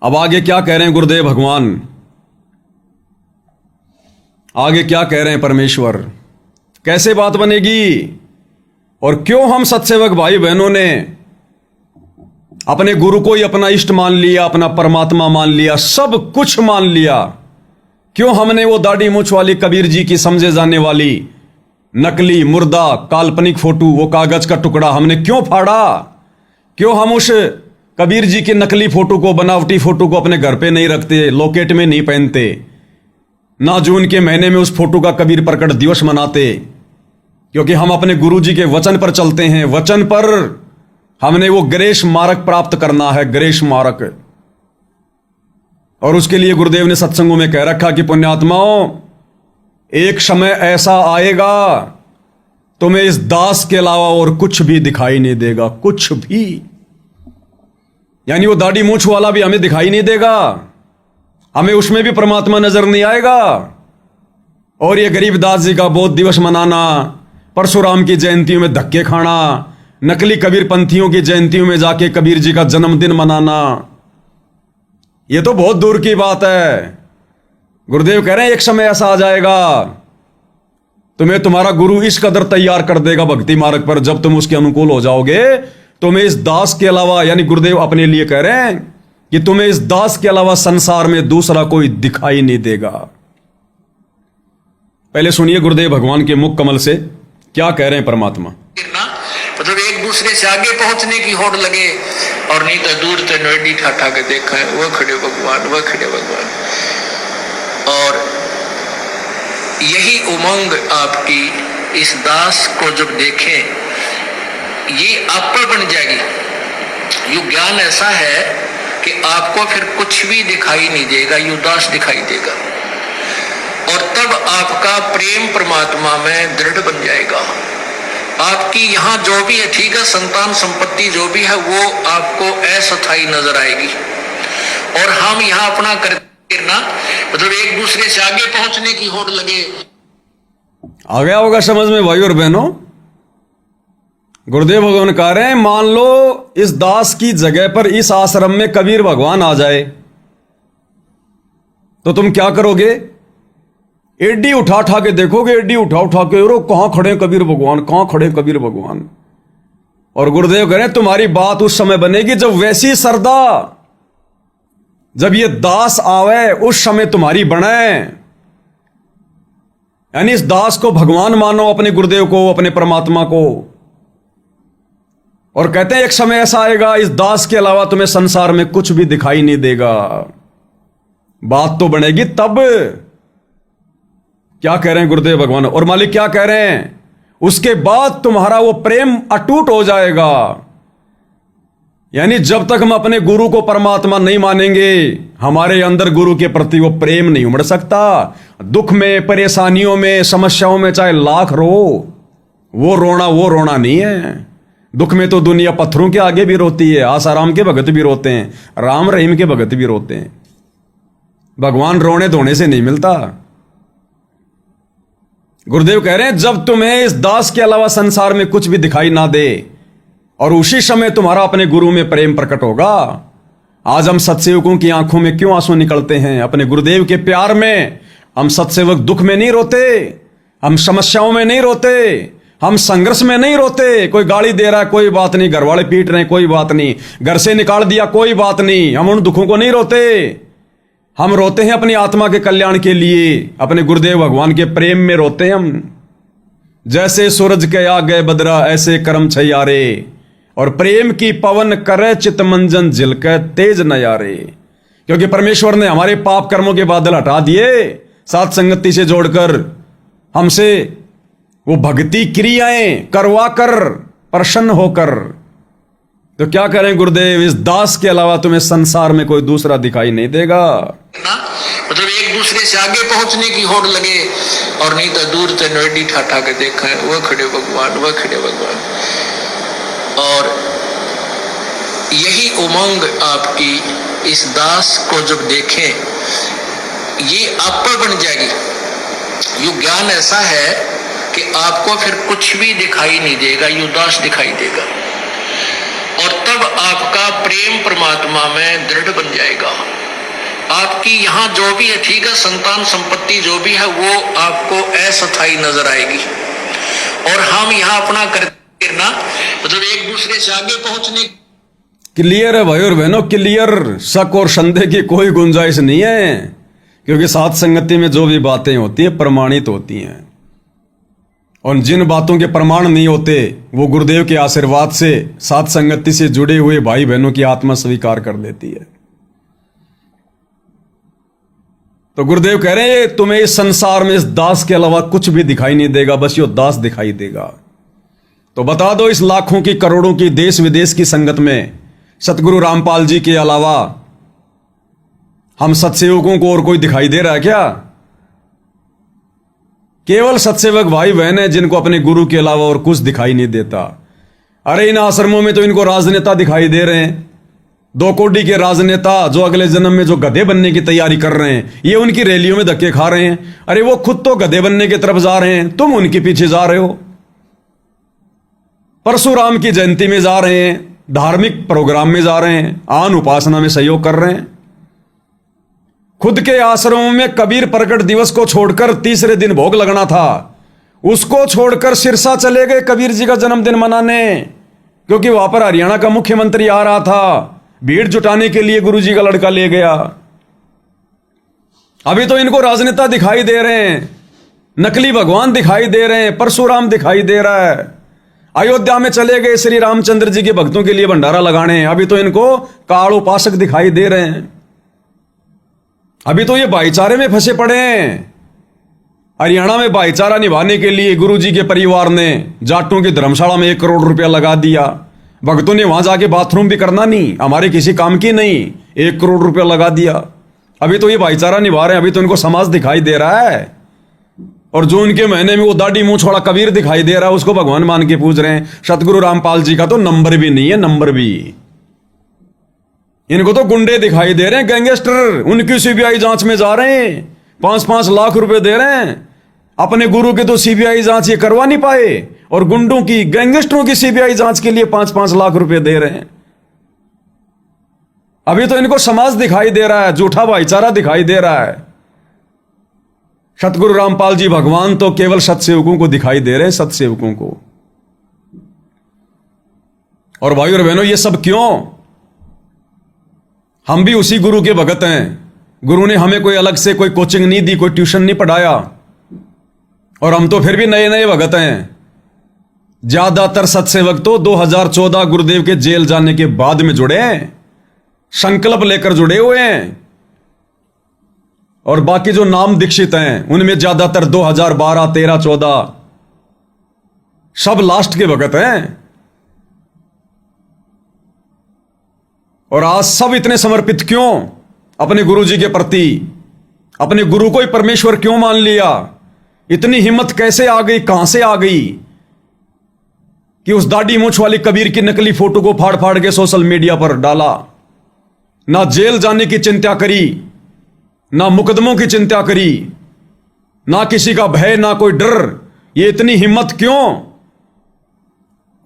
अब आगे क्या कह रहे हैं गुरुदेव भगवान, आगे क्या कह रहे हैं परमेश्वर, कैसे बात बनेगी और क्यों हम सत्सेवक भाई बहनों ने अपने गुरु को ही अपना इष्ट मान लिया, अपना परमात्मा मान लिया, सब कुछ मान लिया। क्यों हमने वो दाढ़ी मूछ वाली कबीर जी की समझे जाने वाली नकली मुर्दा काल्पनिक फोटो, वो कागज का टुकड़ा हमने क्यों फाड़ा? क्यों हम उस कबीर जी की नकली फोटो को, बनावटी फोटो को अपने घर पे नहीं रखते, लॉकेट में नहीं पहनते, ना जून के महीने में उस फोटो का कबीर प्रकट दिवस मनाते? क्योंकि हम अपने गुरु जी के वचन पर चलते हैं। वचन पर हमने वो ग्रेस मार्क प्राप्त करना है, ग्रेस मार्क। और उसके लिए गुरुदेव ने सत्संगों में कह रखा कि पुण्यात्माओं, एक समय ऐसा आएगा तुम्हें इस दास के अलावा और कुछ भी दिखाई नहीं देगा, कुछ भी। यानी वो दाढ़ी मूछ वाला भी हमें दिखाई नहीं देगा, हमें उसमें भी परमात्मा नजर नहीं आएगा। और ये गरीबदास जी का बोध दिवस मनाना, परशुराम की जयंतियों में धक्के खाना, नकली कबीर पंथियों की जयंतियों में जाके कबीर जी का जन्मदिन मनाना, ये तो बहुत दूर की बात है। गुरुदेव कह रहे हैं एक समय ऐसा आ जाएगा तुम्हें तुम्हारा गुरु इस कदर तैयार कर देगा भक्ति मार्ग पर, जब तुम उसके अनुकूल हो जाओगे, तुम्हें इस दास के अलावा, यानी गुरुदेव अपने लिए कह रहे हैं कि तुम्हें इस दास के अलावा संसार में दूसरा कोई दिखाई नहीं देगा। पहले सुनिए गुरुदेव भगवान के मुख कमल से क्या कह रहे हैं परमात्मा। मतलब एक दूसरे से आगे पहुंचने की होड़ लगे, और नहीं तो दूर से नोएडी ठाठा के देखा है, वह खड़े भगवान, वह खड़े भगवान। और यही उमंग आपकी इस दास को जब देखें, ये आप पर बन जाएगी। यू ज्ञान ऐसा है कि आपको फिर कुछ भी दिखाई नहीं देगा, यू दास दिखाई देगा। और तब आपका प्रेम परमात्मा में दृढ़ बन जाएगा। आपकी यहाँ जो भी है, ठीक है, संतान संपत्ति जो भी है वो आपको अस्थायी नजर आएगी। और हम यहाँ अपना करना, मतलब एक दूसरे से आगे पहुंचने की होड़ लगे। आ गया होगा समझ में भाई और बहनों। गुरुदेव भगवान कह रहे हैं मान लो इस दास की जगह पर इस आश्रम में कबीर भगवान आ जाए तो तुम क्या करोगे? एडी उठा उठा के देखोगे, एडी उठा उठा के, रो कहां खड़े कबीर भगवान, कहां खड़े कबीर भगवान। और गुरुदेव कह रहे हैं तुम्हारी बात उस समय बनेगी जब वैसी श्रद्धा, जब ये दास आवे उस समय तुम्हारी बने। यानी इस दास को भगवान मानो, अपने गुरुदेव को, अपने परमात्मा को। और कहते हैं एक समय ऐसा आएगा इस दास के अलावा तुम्हें संसार में कुछ भी दिखाई नहीं देगा। बात तो बनेगी तब। क्या कह रहे हैं गुरुदेव भगवान? और मालिक क्या कह रहे हैं? उसके बाद तुम्हारा वो प्रेम अटूट हो जाएगा। यानी जब तक हम अपने गुरु को परमात्मा नहीं मानेंगे, हमारे अंदर गुरु के प्रति वो प्रेम नहीं उमड़ सकता। दुख में, परेशानियों में, समस्याओं में चाहे लाख रो, वो रोना नहीं है। दुख में तो दुनिया पत्थरों के आगे भी रोती है, आसाराम के भगत भी रोते हैं, राम रहीम के भगत भी रोते हैं। भगवान रोने धोने से नहीं मिलता। गुरुदेव कह रहे हैं जब तुम्हें इस दास के अलावा संसार में कुछ भी दिखाई ना दे, और उसी समय तुम्हारा अपने गुरु में प्रेम प्रकट होगा। आज हम सत्सेवकों की आंखों में क्यों आंसू निकलते हैं? अपने गुरुदेव के प्यार में। हम सत्सेवक दुख में नहीं रोते, हम समस्याओं में नहीं रोते, हम संघर्ष में नहीं रोते। कोई गाली दे रहा है, कोई बात नहीं, घर वाले पीट रहे हैं, कोई बात नहीं, घर से निकाल दिया, कोई बात नहीं, हम उन दुखों को नहीं रोते। हम रोते हैं अपनी आत्मा के कल्याण के लिए, अपने गुरुदेव भगवान के प्रेम में रोते हैं हम। जैसे सूरज के आगे बदरा ऐसे करम छैयारे, और प्रेम की पवन करे चितमंजन झिलके तेज नयारे। क्योंकि परमेश्वर ने हमारे पाप कर्मों के बादल हटा दिए, साथ संगति से जोड़कर हमसे वो भक्ति क्रियाएं करवा कर, प्रसन्न होकर। तो क्या करें गुरुदेव? इस दास के अलावा तुम्हें संसार में कोई दूसरा दिखाई नहीं देगा। मतलब एक दूसरे से आगे पहुंचने की होड़ लगे, और नहीं तो दूर से नोएडी ठाठा के देखा है, वह खड़े भगवान, वह खड़े भगवान। और यही उमंग आपकी इस दास को जब देखें, ये आप पर बन जाएगी। यू ज्ञान ऐसा है कि आपको फिर कुछ भी दिखाई नहीं देगा, यू दास दिखाई देगा। और तब आपका प्रेम परमात्मा में दृढ़ बन जाएगा। आपकी यहाँ जो भी है, ठीक है, संतान संपत्ति जो भी है वो आपको अस्थायी नजर आएगी। और हम यहाँ अपना करना मतलब एक दूसरे से आगे पहुंचने। क्लियर है भाई और बहनों, क्लियर, शक और संदेह की कोई गुंजाइश नहीं है, क्योंकि साथ संगति में जो भी बातें होती है प्रमाणित होती हैं, और जिन बातों के प्रमाण नहीं होते वो गुरुदेव के आशीर्वाद से साथ संगति से जुड़े हुए भाई बहनों की आत्मा स्वीकार कर लेती है। तो गुरुदेव कह रहे हैं तुम्हें इस संसार में इस दास के अलावा कुछ भी दिखाई नहीं देगा, बस यो दास दिखाई देगा। तो बता दो, इस लाखों की करोड़ों की देश विदेश की संगत में सतगुरु रामपाल जी के अलावा हम सत्सेवकों को और कोई दिखाई दे रहा है क्या? केवल सत्सेवक भाई बहन है जिनको अपने गुरु के अलावा और कुछ दिखाई नहीं देता। अरे इन आश्रमों में तो इनको राजनेता दिखाई दे रहे हैं, 2 कोटी के राजनेता जो अगले जन्म में जो गधे बनने की तैयारी कर रहे हैं, ये उनकी रैलियों में धक्के खा रहे हैं। अरे वो खुद तो गधे बनने की तरफ जा रहे हैं, तुम उनके पीछे जा रहे हो। परशुराम की जयंती में जा रहे हैं, धार्मिक प्रोग्राम में जा रहे हैं, आन उपासना में सहयोग कर रहे हैं। खुद के आश्रमों में कबीर प्रकट दिवस को छोड़कर तीसरे दिन भोग लगना था, उसको छोड़कर सिरसा चले गए कबीर जी का जन्मदिन मनाने, क्योंकि वहां पर हरियाणा का मुख्यमंत्री आ रहा था। भीड़ जुटाने के लिए गुरु जी का लड़का ले गया। अभी तो इनको राजनेता दिखाई दे रहे हैं, नकली भगवान दिखाई दे रहे हैं, परशुराम दिखाई दे रहा है। अयोध्या में चले गए श्री रामचंद्र जी के भक्तों के लिए भंडारा लगाने, अभी तो इनको काल उपासक दिखाई दे रहे हैं। अभी तो ये भाईचारे में फंसे पड़े हैं। हरियाणा में भाईचारा निभाने के लिए गुरु जी के परिवार ने जाटों की धर्मशाला में 1 करोड़ रुपया लगा दिया। भक्तों ने वहां जाके बाथरूम भी करना नहीं, हमारे किसी काम की नहीं, 1 करोड़ रुपया लगा दिया। अभी तो ये भाईचारा निभा रहे हैं, अभी तो इनको समाज दिखाई दे रहा है। और जो इनके महीने में वो दाढ़ी मूंछ वाला कबीर दिखाई दे रहा है, उसको भगवान मान के पूज रहे हैं। सतगुरु रामपाल जी का तो नंबर भी नहीं है, नंबर भी। इनको तो गुंडे दिखाई दे रहे हैं, गैंगस्टर, उनकी सीबीआई जांच में जा रहे हैं, 5-5 लाख रुपए दे रहे हैं। अपने गुरु के तो सीबीआई जांच ये करवा नहीं पाए, और गुंडों की, गैंगस्टरों की सीबीआई जांच के लिए 5-5 लाख रुपए दे रहे हैं। अभी तो इनको समाज दिखाई दे रहा है, झूठा भाईचारा दिखाई दे रहा है। सतगुरु रामपाल जी भगवान तो केवल सत्सेवकों को दिखाई दे रहे हैं, सत्सेवकों को। और भाई और बहनों, ये सब क्यों? हम भी उसी गुरु के भगत हैं। गुरु ने हमें कोई अलग से कोई कोचिंग नहीं दी, कोई ट्यूशन नहीं पढ़ाया, और हम तो फिर भी नए नए भगत हैं। ज्यादातर सत्सेवक तो 2014 गुरुदेव के जेल जाने के बाद में जुड़े हैं, संकल्प लेकर जुड़े हुए हैं। और बाकी जो नाम दीक्षित हैं उनमें ज्यादातर 2012, 13, 14 सब लास्ट के भगत हैं। और आज सब इतने समर्पित क्यों अपने गुरु जी के प्रति? अपने गुरु को ही परमेश्वर क्यों मान लिया? इतनी हिम्मत कैसे आ गई, कहां से आ गई कि उस दाढ़ी मूंछ वाली कबीर की नकली फोटो को फाड़ फाड़ के सोशल मीडिया पर डाला? ना जेल जाने की चिंता करी, ना मुकदमों की चिंता करी, ना किसी का भय, ना कोई डर। ये इतनी हिम्मत क्यों?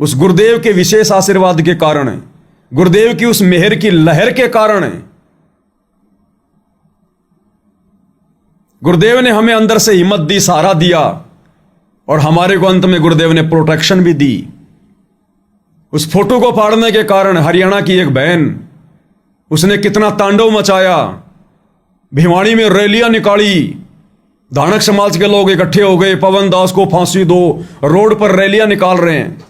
उस गुरुदेव के विशेष आशीर्वाद के कारण है, गुरुदेव की उस मेहर की लहर के कारण है। गुरुदेव ने हमें अंदर से हिम्मत दी, सहारा दिया, और हमारे को अंत में गुरुदेव ने प्रोटेक्शन भी दी। उस फोटो को फाड़ने के कारण हरियाणा की एक बहन, उसने कितना तांडव मचाया, भिवाड़ी में रैलियां निकाली, धानक समाज के लोग इकट्ठे हो गए, पवन दास को फांसी दो, रोड पर रैलियां निकाल रहे हैं।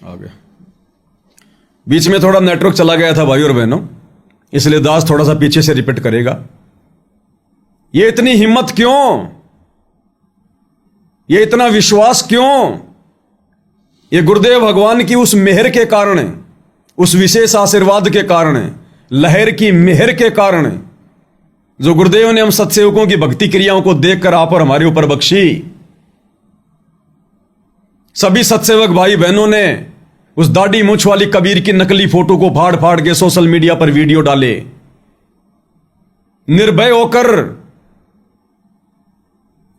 आ गया, बीच में थोड़ा नेटवर्क चला गया था भाई और बहनों, इसलिए दास थोड़ा सा पीछे से रिपीट करेगा। ये इतनी हिम्मत क्यों? ये इतना विश्वास क्यों? ये गुरुदेव भगवान की उस मेहर के कारण है, उस विशेष आशीर्वाद के कारण है, लहर की मेहर के कारण है, जो गुरुदेव ने हम सत्सेवकों की भक्ति क्रियाओं को देखकर आप और हमारे ऊपर बख्शी। सभी सत्सेवक भाई बहनों ने उस दाढ़ी मूंछ वाली कबीर की नकली फोटो को फाड़ फाड़ के सोशल मीडिया पर वीडियो डाले, निर्भय होकर,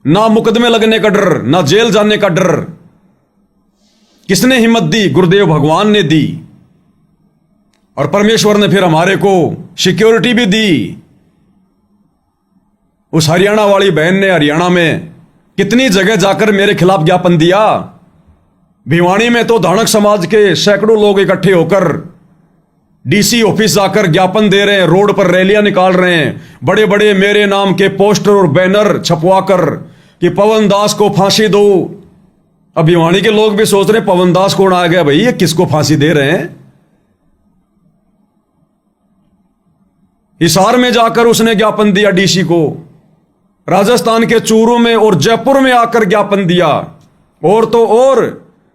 ना मुकदमे लगने का डर, ना जेल जाने का डर। किसने हिम्मत दी? गुरुदेव भगवान ने दी। और परमेश्वर ने फिर हमारे को सिक्योरिटी भी दी। उस हरियाणा वाली बहन ने हरियाणा में कितनी जगह जाकर मेरे खिलाफ ज्ञापन दिया। भिवानी में तो धानक समाज के सैकड़ों लोग इकट्ठे होकर डीसी ऑफिस जाकर ज्ञापन दे रहे हैं, रोड पर रैलियां निकाल रहे हैं, बड़े बड़े मेरे नाम के पोस्टर और बैनर छपवाकर कि पवन दास को फांसी दो। अब भिवानी के लोग भी सोच रहे हैं पवन दास कौन आ गया भाई, ये किसको फांसी दे रहे हैं। हिसार में जाकर उसने ज्ञापन दिया डीसी को, राजस्थान के चूरू में और जयपुर में आकर ज्ञापन दिया। और तो और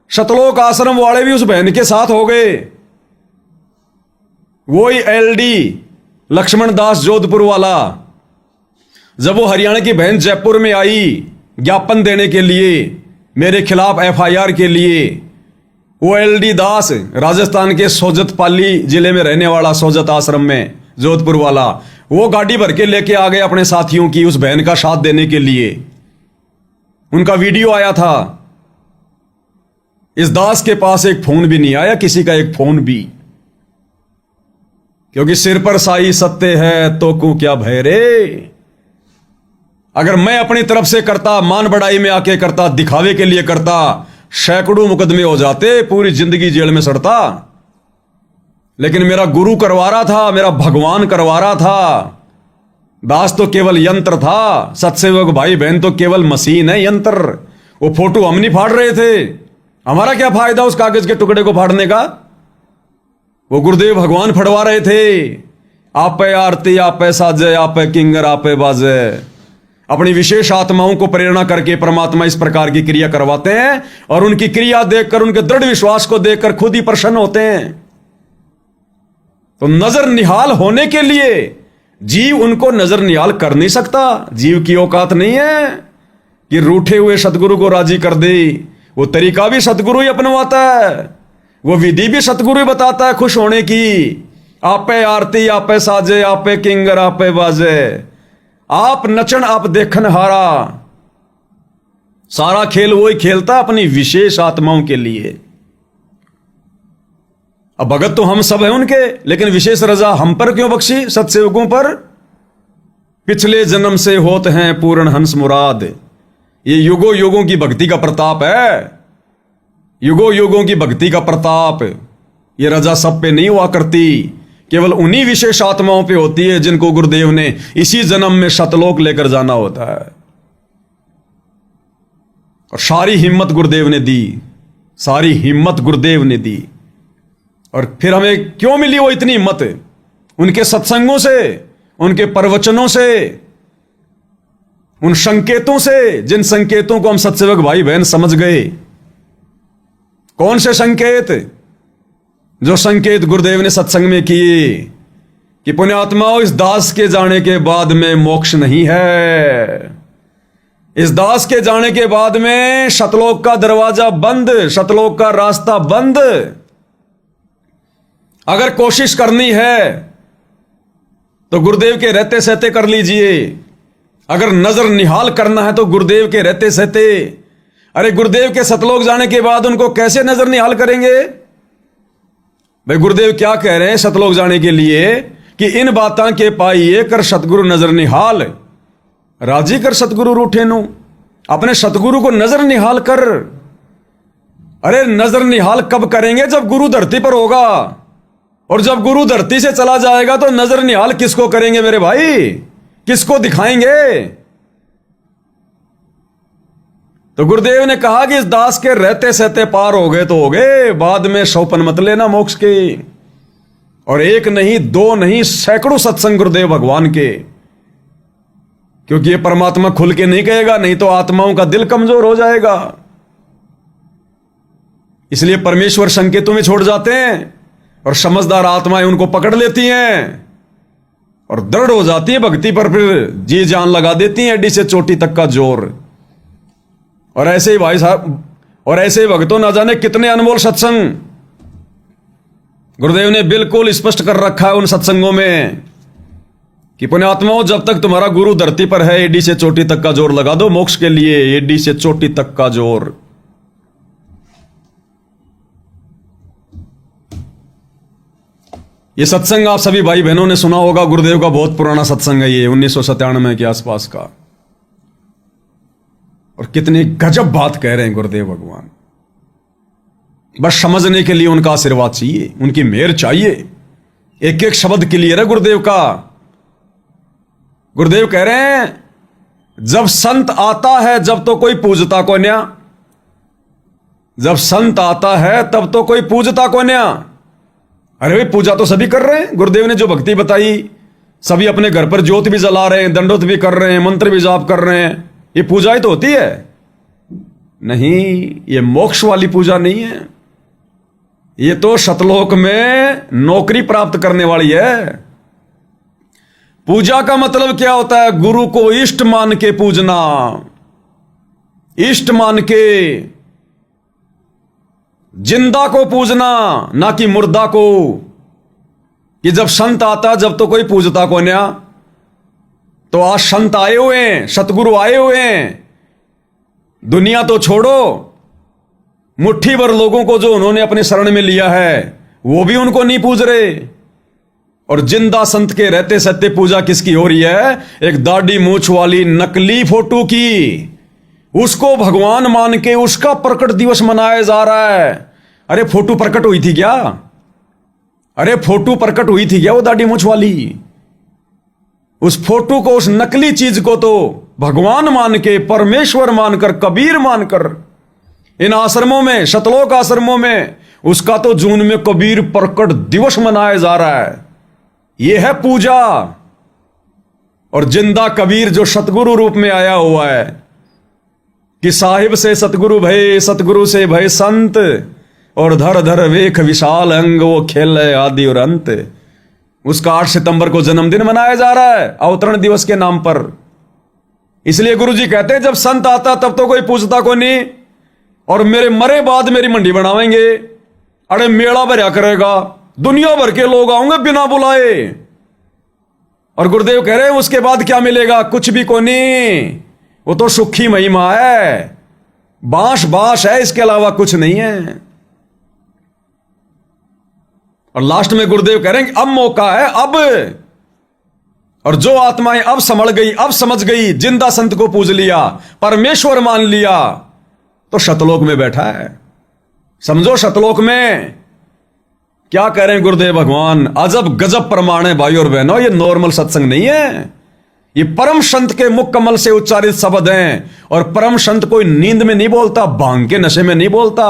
शतलोक आश्रम वाले भी उस बहन के साथ हो गए। वही एलडी लक्ष्मण दास जोधपुर वाला, जब वो हरियाणा की बहन जयपुर में आई ज्ञापन देने के लिए मेरे खिलाफ एफआईआर के लिए, वो एलडी दास राजस्थान के सोजत पाली जिले में रहने वाला, सोजत आश्रम में जोधपुर वाला, वो गाड़ी भर के लेके आ गए अपने साथियों की उस बहन का साथ देने के लिए। उनका वीडियो आया था। इस दास के पास एक फोन भी नहीं आया, किसी का एक फोन भी, क्योंकि सिर पर साई सत्य है तो को क्या भय रे। अगर मैं अपनी तरफ से करता, मान बढ़ाई में आके करता, दिखावे के लिए करता, सैकड़ों मुकदमे हो जाते, पूरी जिंदगी जेल में सड़ता। लेकिन मेरा गुरु करवा रहा था, मेरा भगवान करवा रहा था। दास तो केवल यंत्र था, सत्सेवक भाई बहन तो केवल मशीन है, यंत्र। वो फोटो हम नहीं फाड़ रहे थे, हमारा क्या फायदा उस कागज के टुकड़े को फाड़ने का। वो गुरुदेव भगवान फड़वा रहे थे। आप पे आरती, आप पे साजे, आप पे किंगर, आप पे बाजे। अपनी विशेष आत्माओं को प्रेरणा करके परमात्मा इस प्रकार की क्रिया करवाते हैं और उनकी क्रिया देखकर, उनके दृढ़ विश्वास को देखकर खुद ही प्रसन्न होते हैं। तो नजर निहाल होने के लिए जीव उनको नजर निहाल कर नहीं सकता। जीव की औकात नहीं है कि रूठे हुए सतगुरु को राजी कर दे। वो तरीका भी सतगुरु ही अपनवाता है, वो विधि भी सतगुरु ही बताता है खुश होने की। आप पे आरती, आप पे साजे, आप पे किंगर, आप पे बाजे, आप नचन, आप देखन हारा। सारा खेल वही खेलता अपनी विशेष आत्माओं के लिए। अब भगत तो हम सब हैं उनके, लेकिन विशेष रजा हम पर क्यों बख्शी, सत्सेवकों पर? पिछले जन्म से होते हैं पूर्ण हंस मुराद। ये युगों युगों की भक्ति का प्रताप है, युगों युगों की भक्ति का प्रताप। ये रजा सब पे नहीं हुआ करती, केवल उन्हीं विशेष आत्माओं पे होती है जिनको गुरुदेव ने इसी जन्म में शतलोक लेकर जाना होता है। और सारी हिम्मत गुरुदेव ने दी, सारी हिम्मत गुरुदेव ने दी। और फिर हमें क्यों मिली वो इतनी हिम्मत? उनके सत्संगों से, उनके प्रवचनों से, उन संकेतों से, जिन संकेतों को हम सत्सेवक भाई बहन समझ गए। कौन से संकेत? जो संकेत गुरुदेव ने सत्संग में किए कि पुण्यात्माओं, इस दास के जाने के बाद में मोक्ष नहीं है। इस दास के जाने के बाद में शतलोक का दरवाजा बंद, शतलोक का रास्ता बंद। अगर कोशिश करनी है तो गुरुदेव के रहते सहते कर लीजिए। अगर नजर निहाल करना है तो गुरुदेव के रहते सहते। अरे गुरुदेव के सतलोक जाने के बाद उनको कैसे नजर निहाल करेंगे भाई? गुरुदेव क्या कह रहे हैं सतलोक जाने के लिए कि इन बातां के पाइए कर सतगुरु नजर निहाल, राजी कर सतगुरु रूठे नु। अपने सतगुरु को नजर निहाल कर। अरे नजर निहाल कब करेंगे? जब गुरु धरती पर होगा। और जब गुरु धरती से चला जाएगा तो नजर निहाल किसको करेंगे मेरे भाई? किसको दिखाएंगे? तो गुरुदेव ने कहा कि इस दास के रहते सहते पार हो गए तो हो गए, बाद में शौपन मत लेना मोक्ष के। और एक नहीं, दो नहीं, सैकड़ों सत्संग गुरुदेव भगवान के। क्योंकि ये परमात्मा खुल के नहीं कहेगा, नहीं तो आत्माओं का दिल कमजोर हो जाएगा। इसलिए परमेश्वर संकेतों में छोड़ जाते हैं और समझदार आत्माएं उनको पकड़ लेती हैं और दृढ़ हो जाती है भक्ति पर, फिर जी जान लगा देती हैं एडी से चोटी तक का जोर। और ऐसे ही भाई साहब, और ऐसे ही भक्तों ना जाने कितने अनमोल सत्संग गुरुदेव ने बिल्कुल स्पष्ट कर रखा है उन सत्संगों में कि पुण्यात्माओं, जब तक तुम्हारा गुरु धरती पर है, एडी से चोटी तक का जोर लगा दो मोक्ष के लिए। एडी से चोटी तक का जोर। ये सत्संग आप सभी भाई बहनों ने सुना होगा, गुरुदेव का बहुत पुराना सत्संग है ये, 1997 के आसपास का। और कितनी गजब बात कह रहे हैं गुरुदेव भगवान। बस समझने के लिए उनका आशीर्वाद चाहिए, उनकी मेहर चाहिए। एक एक शब्द क्लियर है गुरुदेव का। गुरुदेव कह रहे हैं जब संत आता है जब तो कोई पूजता को न्या, जब संत आता है तब तो कोई पूजता को न्या। अरे भाई पूजा तो सभी कर रहे हैं। गुरुदेव ने जो भक्ति बताई, सभी अपने घर पर ज्योत भी जला रहे हैं, दंडोत भी कर रहे हैं, मंत्र भी जाप कर रहे हैं। ये पूजा ही तो होती है। नहीं, ये मोक्ष वाली पूजा नहीं है, ये तो सतलोक में नौकरी प्राप्त करने वाली है। पूजा का मतलब क्या होता है? गुरु को इष्ट मान के पूजना, इष्ट मान के, जिंदा को पूजना, ना कि मुर्दा को। कि जब संत आता जब तो कोई पूजता को न्या। तो आज संत आए हुए हैं, सतगुरु आए हुए हैं। दुनिया तो छोड़ो, मुट्ठी भर लोगों को जो उन्होंने अपने शरण में लिया है वो भी उनको नहीं पूज रहे। और जिंदा संत के रहते सत्य पूजा किसकी हो रही है? एक दाढ़ी मूछ वाली नकली फोटो की। उसको भगवान मान के उसका प्रकट दिवस मनाया जा रहा है। अरे फोटो प्रकट हुई थी क्या? अरे फोटो प्रकट हुई थी क्या वो दाढ़ी मूछ वाली? उस फोटो को, उस नकली चीज को तो भगवान मान के, परमेश्वर मानकर, कबीर मानकर इन आश्रमों में, सतलोक आश्रमों में उसका तो जून में कबीर प्रकट दिवस मनाया जा रहा है। यह है पूजा। और जिंदा कबीर जो सतगुरु रूप में आया हुआ है कि साहिब से सतगुरु भय, सतगुरु से भय संत, और धर धर वेख विशाल अंग, वो खेल आदि और अंत। उसका 8 सितंबर को जन्मदिन मनाया जा रहा है अवतरण दिवस के नाम पर। इसलिए गुरुजी कहते हैं जब संत आता तब तो कोई पूछता को नहीं, और मेरे मरे बाद मेरी मंडी बनावेंगे। अरे मेला भरा करेगा, दुनिया भर के लोग आएंगे बिना बुलाए। और गुरुदेव कह रहे हैं उसके बाद क्या मिलेगा? कुछ भी को नहीं, वो तो सुखी महिमा है, बांस बांस है, इसके अलावा कुछ नहीं है। और लास्ट में गुरुदेव कह रहे हैं अब मौका है, अब। और जो आत्माएं अब संभल गई, अब समझ गई, जिंदा संत को पूज लिया, परमेश्वर मान लिया, तो सतलोक में बैठा है। समझो सतलोक में क्या कह रहे हैं गुरुदेव भगवान। अजब गजब प्रमाण है भाई और बहनों। ये नॉर्मल सत्संग नहीं है, ये परम संत के मुख कमल से उच्चारित शब्द हैं। और परम संत कोई नींद में नहीं बोलता, भांग के नशे में नहीं बोलता।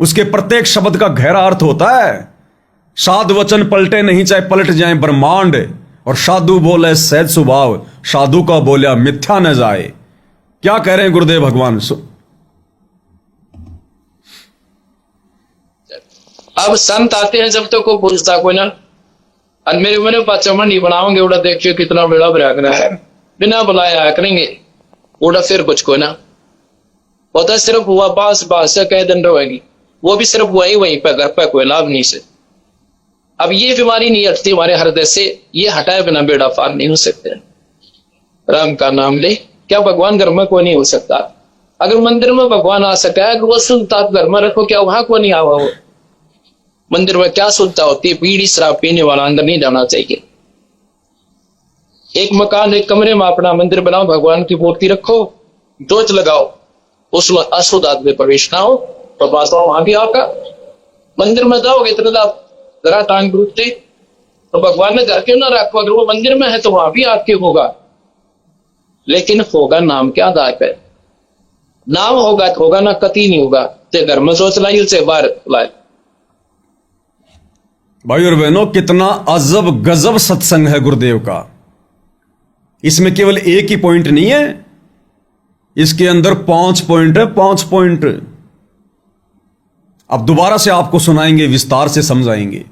उसके प्रत्येक शब्द का गहरा अर्थ होता है। साधु वचन पलटे नहीं, चाहे पलट जाए ब्रह्मांड। और साधु बोले सहज स्वभाव, साधु का बोलिया मिथ्या न जाए। क्या कह रहे हैं गुरुदेव भगवान? अब संत आते हैं जब तक को पूछता कोई ना। और मेरी उम्र में चमन नहीं बनाओगे उड़ा, देखिए कितना बेड़ा भरा है, बिना बुलाया करेंगे उड़ा, फिर कुछ को ना होता। सिर्फ हुआ बास बास से कह दिन रहेगी, वो भी सिर्फ वहीं पर घर पर, कोई लाभ नहीं से। अब ये बीमारी नहीं हटती हमारे हृदय से, ये हटाए बिना बेड़ा पार नहीं हो सकते। राम का नाम ले, क्या भगवान घर में कोई नहीं हो सकता? अगर मंदिर में भगवान आ सका है, वो सुनता घर में रखो, क्या वहां को नहीं आवा? वो मंदिर में क्या सुनता होती है? बीड़ी शराब पीने वाला अंदर नहीं जाना चाहिए। एक मकान, एक कमरे में अपना मंदिर बनाओ, भगवान की मूर्ति रखो, जोत लगाओ, उसमें अशुद्ध आदमी प्रवेश ना हो। तो बात वहां भी आका मंदिर में जाओगे इतना जरा टांग टूटते, तो भगवान ने घर क्यों ना रखो? अगर वो मंदिर में है तो वहां भी आपके होगा, लेकिन होगा नाम के आधार पर। नाम होगा तो होगा ना, कति नहीं होगा। चाहे घर में सोच लाई, चाहे बाहर लाए। भाई और बहनों, कितना अजब गजब सत्संग है गुरुदेव का। इसमें केवल एक ही पॉइंट नहीं है, इसके अंदर 5 पॉइंट है, 5 पॉइंट। अब दोबारा से आपको सुनाएंगे, विस्तार से समझाएंगे।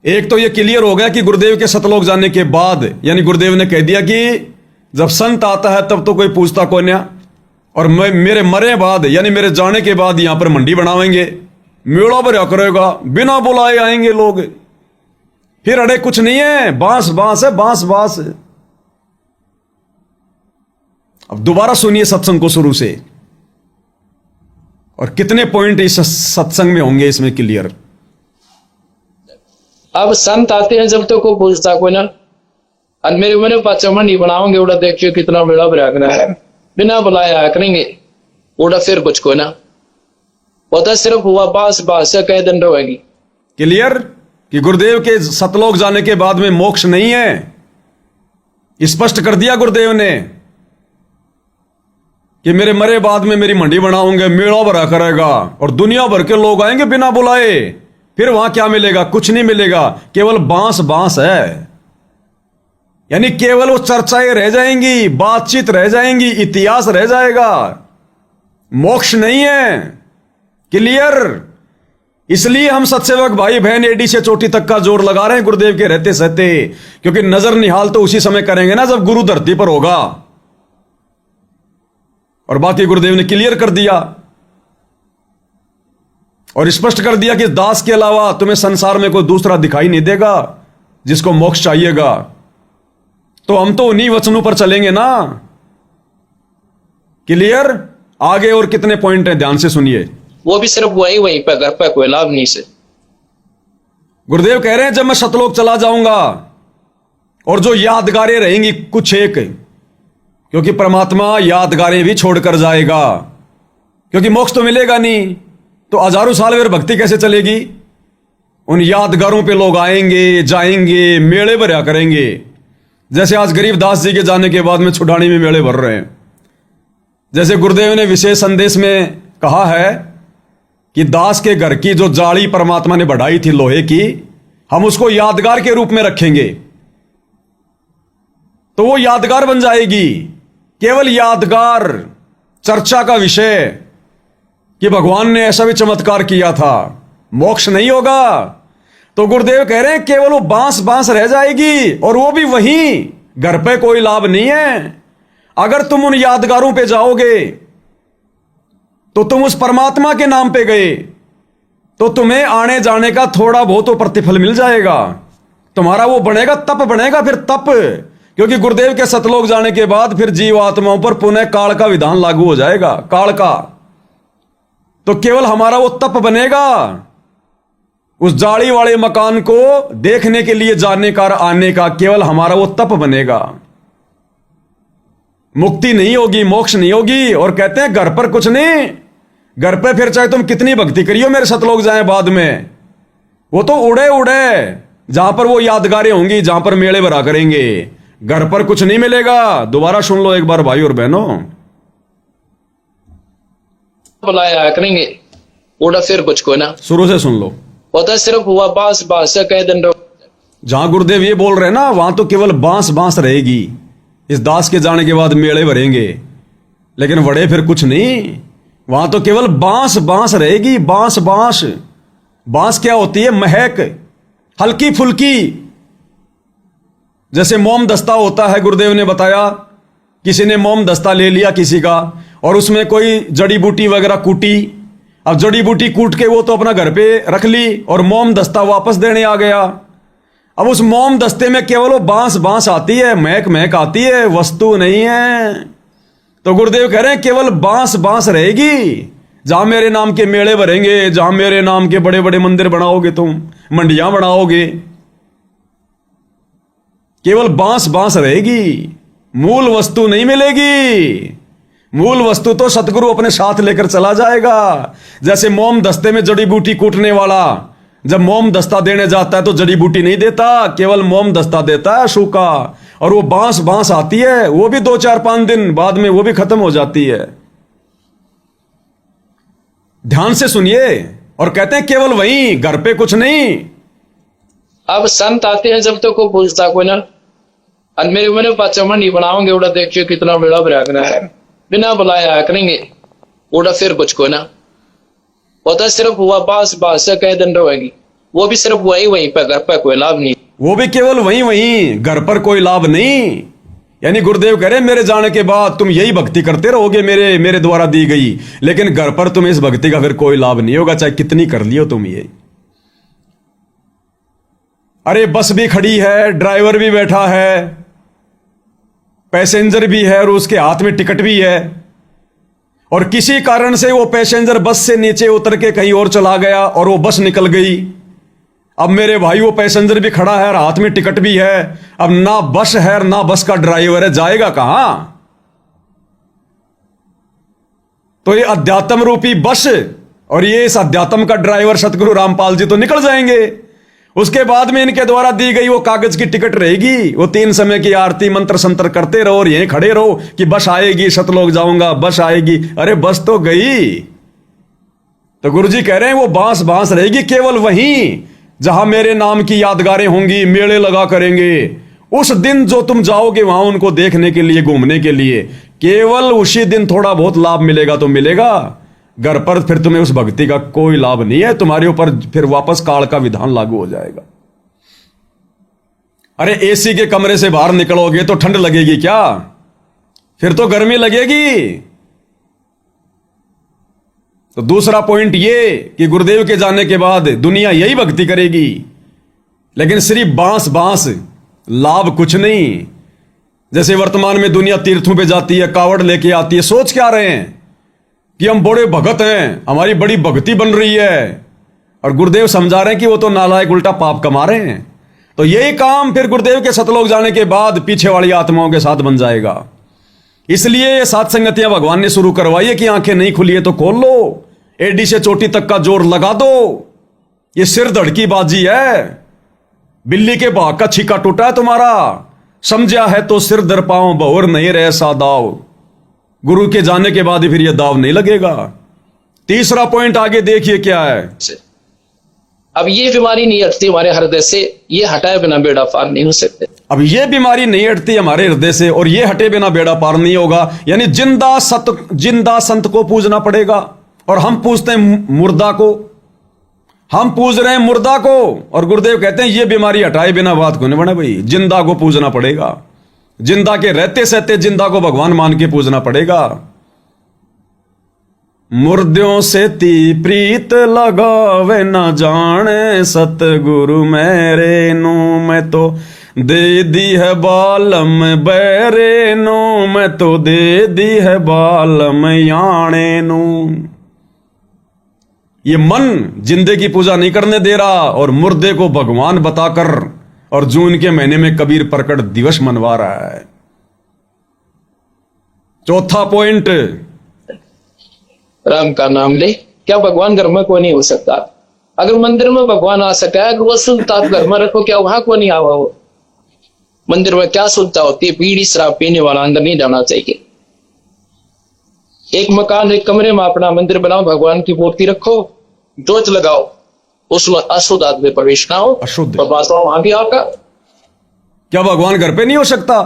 एक तो यह क्लियर हो गया कि गुरुदेव के सतलोक जाने के बाद, यानी गुरुदेव ने कह दिया कि जब संत आता है तब तो कोई पूछता कोई ना, और मेरे मरे बाद, यानी मेरे जाने के बाद यहां पर मंडी बनावेंगे, मेला भरा करेगा, बिना बुलाए आएंगे लोग। फिर अड़े कुछ नहीं है, बांस बांस है, बांस बांस। अब दोबारा सुनिए सत्संग को शुरू से, और कितने पॉइंट इस सत्संग में होंगे इसमें क्लियर। अब संत आते हैं जब तो को पूछता कोई ना, और मेरी उम्र पाचा मंडी बनाओगे उड़ा देखियो कितना बेड़ा बरागना है, बिना बुलाया आया करेंगे उड़ा फिर कुछ को ना, वो तो सिर्फ हुआ बास बास से कह दिन रहेगी। क्लियर कि गुरुदेव के सतलोक जाने के बाद में मोक्ष नहीं है, स्पष्ट कर दिया गुरुदेव ने कि मेरे मरे बाद में मेरी मंडी बनाऊंगे, मेला भरा करेगा और दुनिया भर के लोग आएंगे बिना बुलाए, फिर वहां क्या मिलेगा? कुछ नहीं मिलेगा, केवल बांस बांस है। यानी केवल वो चर्चाएं रह जाएंगी, बातचीत रह जाएंगी, इतिहास रह जाएगा, मोक्ष नहीं है। क्लियर? इसलिए हम सत्सेवक भाई बहन एडी से चोटी तक का जोर लगा रहे हैं गुरुदेव के रहते सहते, क्योंकि नजर निहाल तो उसी समय करेंगे ना जब गुरु धरती पर होगा। और बाकी गुरुदेव ने क्लियर कर दिया और स्पष्ट कर दिया कि दास के अलावा तुम्हें संसार में कोई दूसरा दिखाई नहीं देगा जिसको मोक्ष चाहिएगा। तो हम तो उन्हीं वचनों पर चलेंगे ना। क्लियर? आगे और कितने पॉइंट हैं, ध्यान से सुनिए। वो भी सिर्फ वहीं पर घर पर कोई लाभ नहीं से। गुरुदेव कह रहे हैं जब मैं सतलोक चला जाऊंगा और जो यादगारें रहेंगी कुछ एक, क्योंकि परमात्मा यादगारें भी छोड़कर जाएगा, क्योंकि मोक्ष तो मिलेगा नहीं, तो हजारों साल फिर भक्ति कैसे चलेगी? उन यादगारों पे लोग आएंगे जाएंगे, मेले भरा करेंगे। जैसे आज गरीबदास जी के जाने के बाद में छुड़ानी में मेले भर रहे हैं। जैसे गुरुदेव ने विशेष संदेश में कहा है कि दास के घर की जो जाली परमात्मा ने बढ़ाई थी लोहे की, हम उसको यादगार के रूप में रखेंगे, तो वो यादगार बन जाएगी। केवल यादगार, चर्चा का विषय कि भगवान ने ऐसा भी चमत्कार किया था, मोक्ष नहीं होगा। तो गुरुदेव कह रहे हैं केवल वो बांस बांस रह जाएगी, और वो भी वहीं, घर पे कोई लाभ नहीं है। अगर तुम उन यादगारों पे जाओगे तो तुम उस परमात्मा के नाम पे गए, तो तुम्हें आने जाने का थोड़ा बहुत तो प्रतिफल मिल जाएगा। तुम्हारा वो बनेगा, तप बनेगा, फिर तप, क्योंकि गुरुदेव के सतलोक जाने के बाद फिर जीव आत्माओं पर पुनः काल का विधान लागू हो जाएगा, काल का। तो केवल हमारा वो तप बनेगा, उस जाली वाले मकान को देखने के लिए जाने का आने का केवल हमारा वो तप बनेगा। मुक्ति नहीं होगी, मोक्ष नहीं होगी। और कहते हैं घर पर कुछ नहीं, घर पे फिर चाहे तुम कितनी भक्ति करियो मेरे सतलोक जाए बाद में, वो तो उड़े उड़े, जहां पर वो यादगारें होंगी, जहां पर मेले भरा करेंगे, घर पर कुछ नहीं मिलेगा। दोबारा सुन लो एक बार भाई और बहनों, बुलाया करेंगे उड़ा फिर कुछ को ना, शुरू से सुन लो। वो तो सिर्फ हुआ बास बास से कह दिन जहां गुरुदेव ये बोल रहे हैं ना, वहां तो केवल बांस बांस रहेगी। इस दास के जाने के बाद मेले भरेंगे, लेकिन वड़े फिर कुछ नहीं, वहां तो केवल बांस बांस रहेगी। बांस बांस, बांस क्या होती है? महक, हल्की फुल्की। जैसे मोम दस्ता होता है, गुरुदेव ने बताया, किसी ने मोम दस्ता ले लिया किसी का, और उसमें कोई जड़ी बूटी वगैरह कूटी। अब जड़ी बूटी कूट के वो तो अपना घर पे रख ली और मोम दस्ता वापस देने आ गया। अब उस मोम दस्ते में केवल वो बांस बांस आती है, महक महक आती है, वस्तु नहीं है। तो गुरुदेव कह रहे हैं केवल बांस बांस रहेगी। जहां मेरे नाम के मेले भरेंगे, जहां मेरे नाम के बड़े बड़े मंदिर बनाओगे, तुम मंडियां बनाओगे, केवल बांस बांस रहेगी, मूल वस्तु नहीं मिलेगी। मूल वस्तु तो सतगुरु अपने साथ लेकर चला जाएगा। जैसे मोम दस्ते में जड़ी बूटी कूटने वाला जब मोम दस्ता देने जाता है तो जड़ी बूटी नहीं देता, केवल मोम दस्ता देता है सूखा, और वो बांस बांस आती है, वो भी 2-4-5 दिन बाद में वो भी खत्म हो जाती है। ध्यान से सुनिए। और कहते हैं केवल वहीं, घर पे कुछ नहीं। अब संत आते हैं जब तक को पूछता कोई ना, और मेरी उम्र पाचा मंडी बनाओगे उड़ा देखियो कितना बेड़ा बरागना है, बिना बुलाया करेंगे उड़ा फिर कुछ को ना, वो तो सिर्फ हुआ बास बास से कह दिन रहेगी। वो भी सिर्फ वहीं पर घर पर कोई लाभ नहीं, वो भी केवल वहीं, घर पर कोई लाभ नहीं। यानी गुरुदेव कह रहे हैं मेरे जाने के बाद तुम यही भक्ति करते रहोगे मेरे द्वारा दी गई, लेकिन घर पर तुम्हें इस भक्ति का फिर कोई लाभ नहीं होगा, चाहे कितनी कर लियो तुम ये। अरे बस भी खड़ी है, ड्राइवर भी बैठा है, पैसेंजर भी है, और उसके हाथ में टिकट भी है, और किसी कारण से वो पैसेंजर बस से नीचे उतर के कहीं और चला गया और वो बस निकल गई। अब मेरे भाई वो पैसेंजर भी खड़ा है और हाथ में टिकट भी है, अब ना बस है ना बस का ड्राइवर है, जाएगा कहां? तो ये अध्यात्म रूपी बस और ये इस अध्यात्म का ड्राइवर सतगुरु रामपाल जी तो निकल जाएंगे। उसके बाद में इनके द्वारा दी गई वो कागज की टिकट रहेगी, वो 3 समय की आरती मंत्र संत्र करते रहो और यहीं खड़े रहो कि बस आएगी, सतलोक जाऊंगा, बस आएगी। अरे बस तो गई। तो गुरुजी कह रहे हैं वो बांस बांस रहेगी केवल वहीं जहां मेरे नाम की यादगारें होंगी, मेले लगा करेंगे। उस दिन जो तुम जाओगे वहां उनको देखने के लिए, घूमने के लिए, केवल उसी दिन थोड़ा बहुत लाभ मिलेगा तो मिलेगा। घर पर फिर तुम्हें उस भक्ति का कोई लाभ नहीं है, तुम्हारे ऊपर फिर वापस काल का विधान लागू हो जाएगा। अरे एसी के कमरे से बाहर निकलोगे तो ठंड लगेगी क्या? फिर तो गर्मी लगेगी। तो दूसरा पॉइंट ये कि गुरुदेव के जाने के बाद दुनिया यही भक्ति करेगी, लेकिन सिर्फ बांस बांस, लाभ कुछ नहीं। जैसे वर्तमान में दुनिया तीर्थों पे जाती है, कावड़ लेके आती है, सोच क्या रहे हैं कि हम बड़े भगत हैं, हमारी बड़ी भक्ति बन रही है, और गुरुदेव समझा रहे हैं कि वो तो नालायक उल्टा पाप कमा रहे हैं। तो यही काम फिर गुरुदेव के सतलोक जाने के बाद पीछे वाली आत्माओं के साथ बन जाएगा। इसलिए ये सात संगतियां भगवान ने शुरू करवाई है कि आंखें नहीं खुली है तो खोल लो, एडी से चोटी तक का जोर लगा दो। ये सिर धड़की बाजी है, बिल्ली के भाग का छीका टूटा है तुम्हारा, समझा है तो सिर दर पाओ बहुर नहीं रहे सा दाव। गुरु के जाने के बाद ही फिर यह दाव नहीं लगेगा। तीसरा पॉइंट आगे देखिए क्या है। अब ये बीमारी नहीं हटती हमारे हृदय से, ये हटाए बिना बेड़ा पार नहीं हो सकते। अब ये बीमारी नहीं हटती हमारे हृदय से और ये हटे बिना बेड़ा पार नहीं होगा। यानी जिंदा संत को पूजना पड़ेगा, और हम पूजते हैं मुर्दा को, हम पूज रहे हैं मुर्दा को। और गुरुदेव कहते हैं ये बीमारी हटाए बिना बात को नहीं बना भाई, जिंदा को पूजना पड़ेगा। जिंदा के रहते सहते जिंदा को भगवान मान के पूजना पड़ेगा। मुर्दों से ती प्रीत लगावे ना जाने सतगुरु मेरे नो, मैं तो दे दी है बालम बैरे नो, मैं तो दे दी है बालम याने नो। ये मन जिंदे की पूजा नहीं करने दे रहा और मुर्दे को भगवान बताकर और जून के महीने में कबीर प्रकट दिवस मनवा रहा है। चौथा पॉइंट, राम का नाम ले। क्या भगवान घर में कोई नहीं हो सकता? अगर मंदिर में भगवान आ सका है, अगर वो शुद्धता आप घर में रखो, क्या वहां को नहीं आवा? वो मंदिर में क्या शुद्धता होती है? बीड़ी शराब पीने वाला अंदर नहीं जाना चाहिए। एक मकान, एक कमरे में अपना मंदिर बनाओ, भगवान की मूर्ति रखो, जोत लगाओ, उसमें अशुद्ध आदमी प्रवेश ना हो। अशुद्ध परमात्मा वहां भी आका। क्या भगवान घर पे नहीं हो सकता?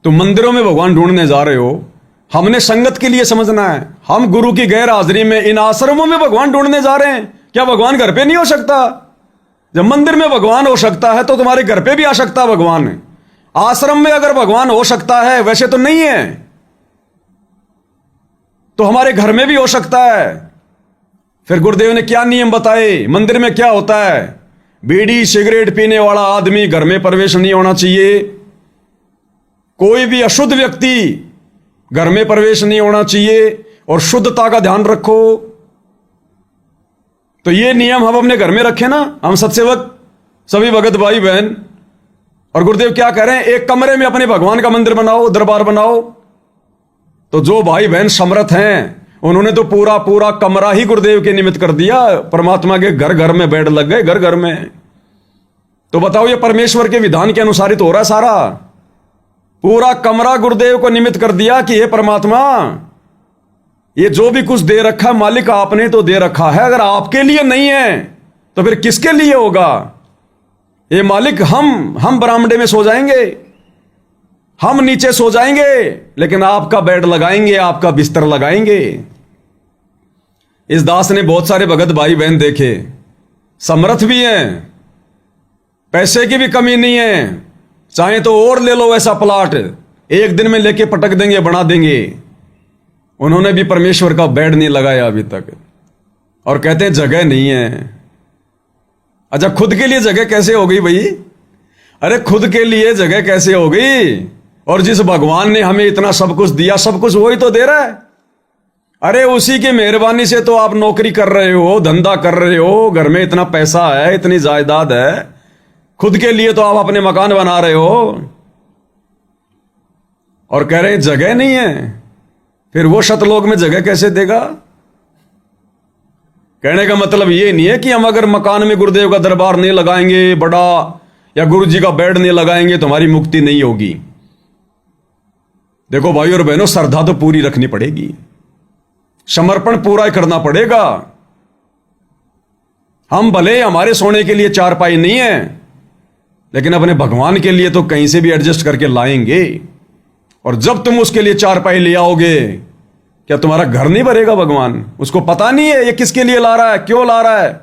तो मंदिरों में भगवान ढूंढने जा रहे हो, हमने संगत के लिए समझना है। हम गुरु की गैर हाजिरी में इन आश्रमों में भगवान ढूंढने जा रहे हैं, क्या भगवान घर पे नहीं हो सकता? जब मंदिर में भगवान हो सकता है तो तुम्हारे घर पे भी आ सकता है भगवान। आश्रम में अगर भगवान हो सकता है, वैसे तो नहीं है, तो हमारे घर में भी हो सकता है। फिर गुरुदेव ने क्या नियम बताए? मंदिर में क्या होता है? बीड़ी सिगरेट पीने वाला आदमी घर में प्रवेश नहीं होना चाहिए। कोई भी अशुद्ध व्यक्ति घर में प्रवेश नहीं होना चाहिए, और शुद्धता का ध्यान रखो। तो ये नियम हम अपने घर में रखें ना, हम सत्सेवक सभी भगत भाई बहन। और गुरुदेव क्या कह रहे हैं? एक कमरे में अपने भगवान का मंदिर बनाओ, दरबार बनाओ। तो जो भाई बहन समर्थ हैं उन्होंने तो पूरा पूरा कमरा ही गुरुदेव के निमित्त कर दिया। परमात्मा के घर घर में बेड लग गए, घर घर में। तो बताओ ये परमेश्वर के विधान के अनुसार ही तो हो रहा सारा। पूरा कमरा गुरुदेव को निमित्त कर दिया कि हे परमात्मा, ये जो भी कुछ दे रखा है मालिक आपने तो दे रखा है, अगर आपके लिए नहीं है तो फिर किसके लिए होगा? ये मालिक हम बरामदे में सो जाएंगे, हम नीचे सो जाएंगे, लेकिन आपका बेड लगाएंगे, आपका बिस्तर लगाएंगे। इस दास ने बहुत सारे भगत भाई बहन देखे, समर्थ भी हैं, पैसे की भी कमी नहीं है, चाहे तो और ले लो ऐसा प्लाट, एक दिन में लेके पटक देंगे, बना देंगे। उन्होंने भी परमेश्वर का बेड नहीं लगाया अभी तक, और कहते हैं जगह नहीं है। अच्छा, खुद के लिए जगह कैसे हो गई भाई? अरे खुद के लिए जगह कैसे हो गई? और जिस भगवान ने हमें इतना सब कुछ दिया, सब कुछ वही तो दे रहा है। अरे उसी की मेहरबानी से तो आप नौकरी कर रहे हो, धंधा कर रहे हो, घर में इतना पैसा है, इतनी जायदाद है, खुद के लिए तो आप अपने मकान बना रहे हो और कह रहे हैं जगह नहीं है। फिर वो शतलोक में जगह कैसे देगा? कहने का मतलब ये नहीं है कि हम अगर मकान में गुरुदेव का दरबार नहीं लगाएंगे बड़ा, या गुरु जी का बेड नहीं लगाएंगे तो हमारी मुक्ति नहीं होगी। देखो भाई और बहनों, श्रद्धा तो पूरी रखनी पड़ेगी, समर्पण पूरा करना पड़ेगा। हम भले हमारे सोने के लिए चारपाई नहीं है, लेकिन अपने भगवान के लिए तो कहीं से भी एडजस्ट करके लाएंगे। और जब तुम उसके लिए चारपाई ले आओगे, क्या तुम्हारा घर नहीं भरेगा? भगवान उसको पता नहीं है ये किसके लिए ला रहा है, क्यों ला रहा है।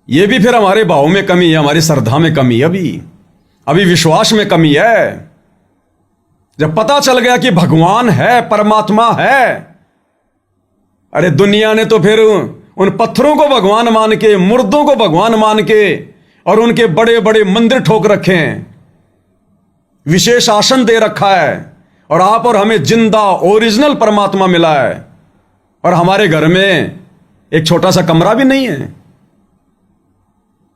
ये भी फिर हमारे भाव में कमी है, हमारी श्रद्धा में कमी है, अभी विश्वास में कमी है। जब पता चल गया कि भगवान है, परमात्मा है, अरे दुनिया ने तो फिर उन पत्थरों को भगवान मान के, मुर्दों को भगवान मान के और उनके बड़े बड़े मंदिर ठोक रखे हैं, विशेष आसन दे रखा है, और आप और हमें जिंदा ओरिजिनल परमात्मा मिला है, और हमारे घर में एक छोटा सा कमरा भी नहीं है।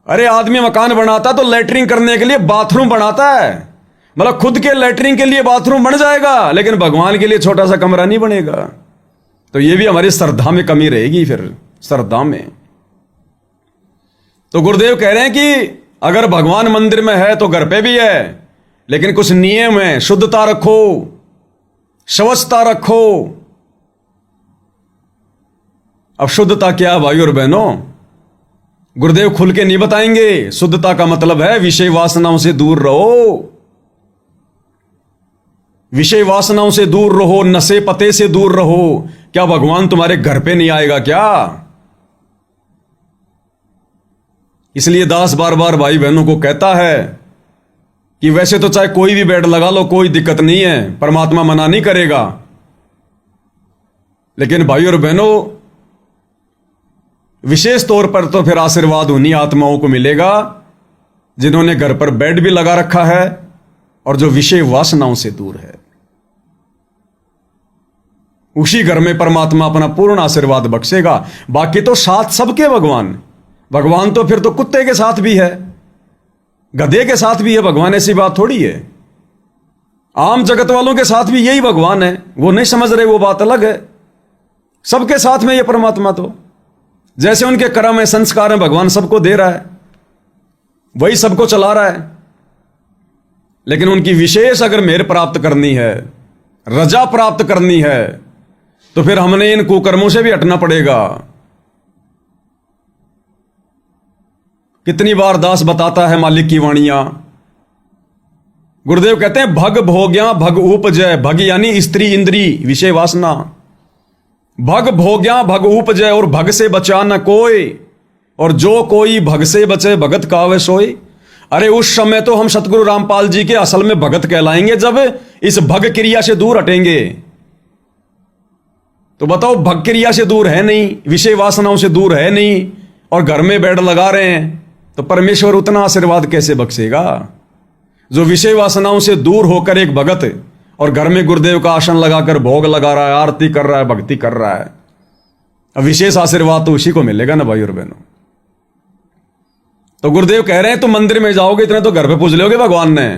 अरे आदमी मकान बनाता तो लैट्रिन करने के लिए बाथरूम बनाता है, मतलब खुद के लैट्रिन के लिए बाथरूम बन जाएगा, लेकिन भगवान के लिए छोटा सा कमरा नहीं बनेगा। तो ये भी हमारी श्रद्धा में कमी रहेगी, फिर श्रद्धा में। तो गुरुदेव कह रहे हैं कि अगर भगवान मंदिर में है तो घर पे भी है, लेकिन कुछ नियम है, शुद्धता रखो, स्वच्छता रखो। अब शुद्धता क्या है भाई और बहनों? गुरुदेव खुल के नहीं बताएंगे। शुद्धता का मतलब है विषय वासनाओं से दूर रहो, विषय वासनाओं से दूर रहो, नशे पते से दूर रहो। क्या भगवान तुम्हारे घर पे नहीं आएगा क्या? इसलिए दास बार बार भाई बहनों को कहता है कि वैसे तो चाहे कोई भी बेड लगा लो, कोई दिक्कत नहीं है, परमात्मा मना नहीं करेगा। लेकिन भाई और बहनों, विशेष तौर पर तो फिर आशीर्वाद उन्हीं आत्माओं को मिलेगा जिन्होंने घर पर बेड भी लगा रखा है और जो विषय वासनाओं से दूर है। उसी घर में परमात्मा अपना पूर्ण आशीर्वाद बख्शेगा। बाकी तो साथ सबके भगवान तो फिर तो कुत्ते के साथ भी है, गधे के साथ भी है भगवान, ऐसी बात थोड़ी है। आम जगत वालों के साथ भी यही भगवान है, वो नहीं समझ रहे, वो बात अलग है। सबके साथ में ये परमात्मा तो जैसे उनके कर्म है, संस्कार है, भगवान सबको दे रहा है, वही सबको चला रहा है। लेकिन उनकी विशेष अगर मेहर प्राप्त करनी है, रजा प्राप्त करनी है, तो फिर हमने इन कुकर्मों से भी हटना पड़ेगा। कितनी बार दास बताता है मालिक की वाणियां। गुरुदेव कहते हैं भग भोग्या भग उपजय, भग यानी स्त्री इंद्री विषय वासना, भग भोग्या भग उपजय, और भग से बचा न कोई, और जो कोई भग से बचे भगत कावे सोई। अरे उस समय तो हम सतगुरु रामपाल जी के असल में भगत कहलाएंगे जब इस भग क्रिया से दूर हटेंगे। तो बताओ, भग क्रिया से दूर है नहीं, विषय वासनाओं से दूर है नहीं, और घर में बेड लगा रहे हैं, तो परमेश्वर उतना आशीर्वाद कैसे बख्शेगा? जो विषय वासनाओं से दूर होकर एक भगत और घर में गुरुदेव का आसन लगाकर भोग लगा रहा है, आरती कर रहा है, भक्ति कर रहा है, अब विशेष आशीर्वाद तो उसी को मिलेगा ना भाई और बहनों। तो गुरुदेव कह रहे हैं तुम मंदिर में जाओगे इतने तो घर पे पूज लोगे भगवान ने।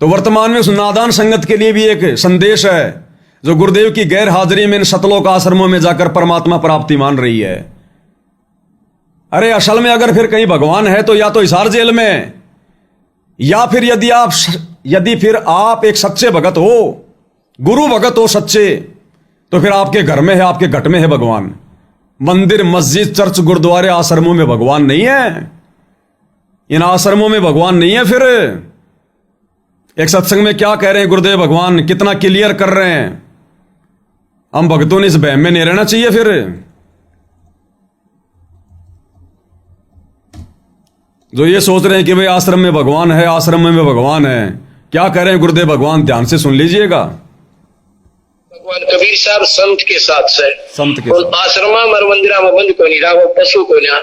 तो वर्तमान में उस नादान संगत के लिए भी एक संदेश है, जो गुरुदेव की गैर हाजिरी में इन सतलोक आश्रमों में जाकर परमात्मा प्राप्ति मान रही है। अरे असल में अगर फिर कहीं भगवान है तो या तो हिसार जेल में, या फिर यदि फिर आप एक सच्चे भगत हो, गुरु भगत हो सच्चे, तो फिर आपके घर में है, आपके घट में है भगवान। मंदिर, मस्जिद, चर्च, गुरुद्वारे, आश्रमों में भगवान नहीं है। इन आश्रमों में भगवान नहीं है। फिर एक सत्संग में क्या कह रहे हैं गुरुदेव भगवान, कितना क्लियर कर रहे हैं। हम भक्तों ने इस बहम में नहीं रहना चाहिए। फिर जो ये सोच रहे हैं कि भाई आश्रम में भगवान है, आश्रम में भगवान है, क्या कह रहे हैं गुरुदेव भगवान, ध्यान से सुन लीजिएगा। भगवान कबीर साहब संत के साथ है, संत के साथ आश्रमा में मंदिरा में बंद को नहीं रहा, पशु को ना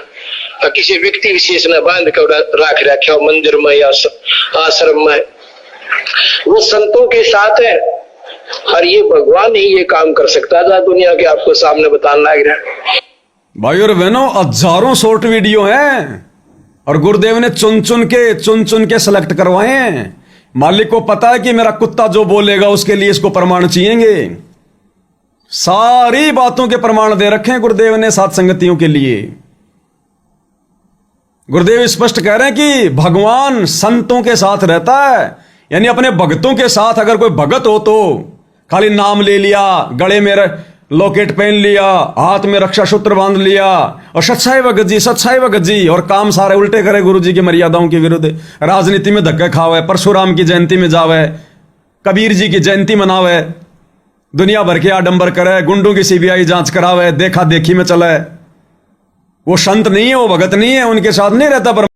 किसी व्यक्ति विशेष ने बांध कर राख रखा मंदिर में या आश्रम में, वो संतों के साथ है। और ये भगवान ही ये काम कर सकता था, दुनिया के आपको सामने बताना लग रहा। भाई और बहनों, हजारों शॉर्ट वीडियो हैं और गुरुदेव ने चुन चुन के सेलेक्ट करवाए हैं। मालिक को पता है कि मेरा कुत्ता जो बोलेगा उसके लिए इसको प्रमाण चाहिएंगे। सारी बातों के प्रमाण दे रखे हैं गुरुदेव ने साथ संगतियों के लिए। गुरुदेव स्पष्ट कह रहे हैं कि भगवान संतों के साथ रहता है, यानी अपने भक्तों के साथ। अगर कोई भगत हो तो खाली नाम ले लिया, गले में लॉकेट पहन लिया, हाथ में रक्षा सूत्र बांध लिया और सच्चाई भगत जी और काम सारे उल्टे करे गुरु जी की मर्यादाओं के विरुद्ध, राजनीति में धक्के खावे, परशुराम की जयंती में जावे, कबीर जी की जयंती मनावे, दुनिया भर के आडंबर करे, गुंडों की सीबीआई जांच करावे, देखा देखी में चले। वो संत नहीं है, वो भगत नहीं है, उनके साथ नहीं रहता। पर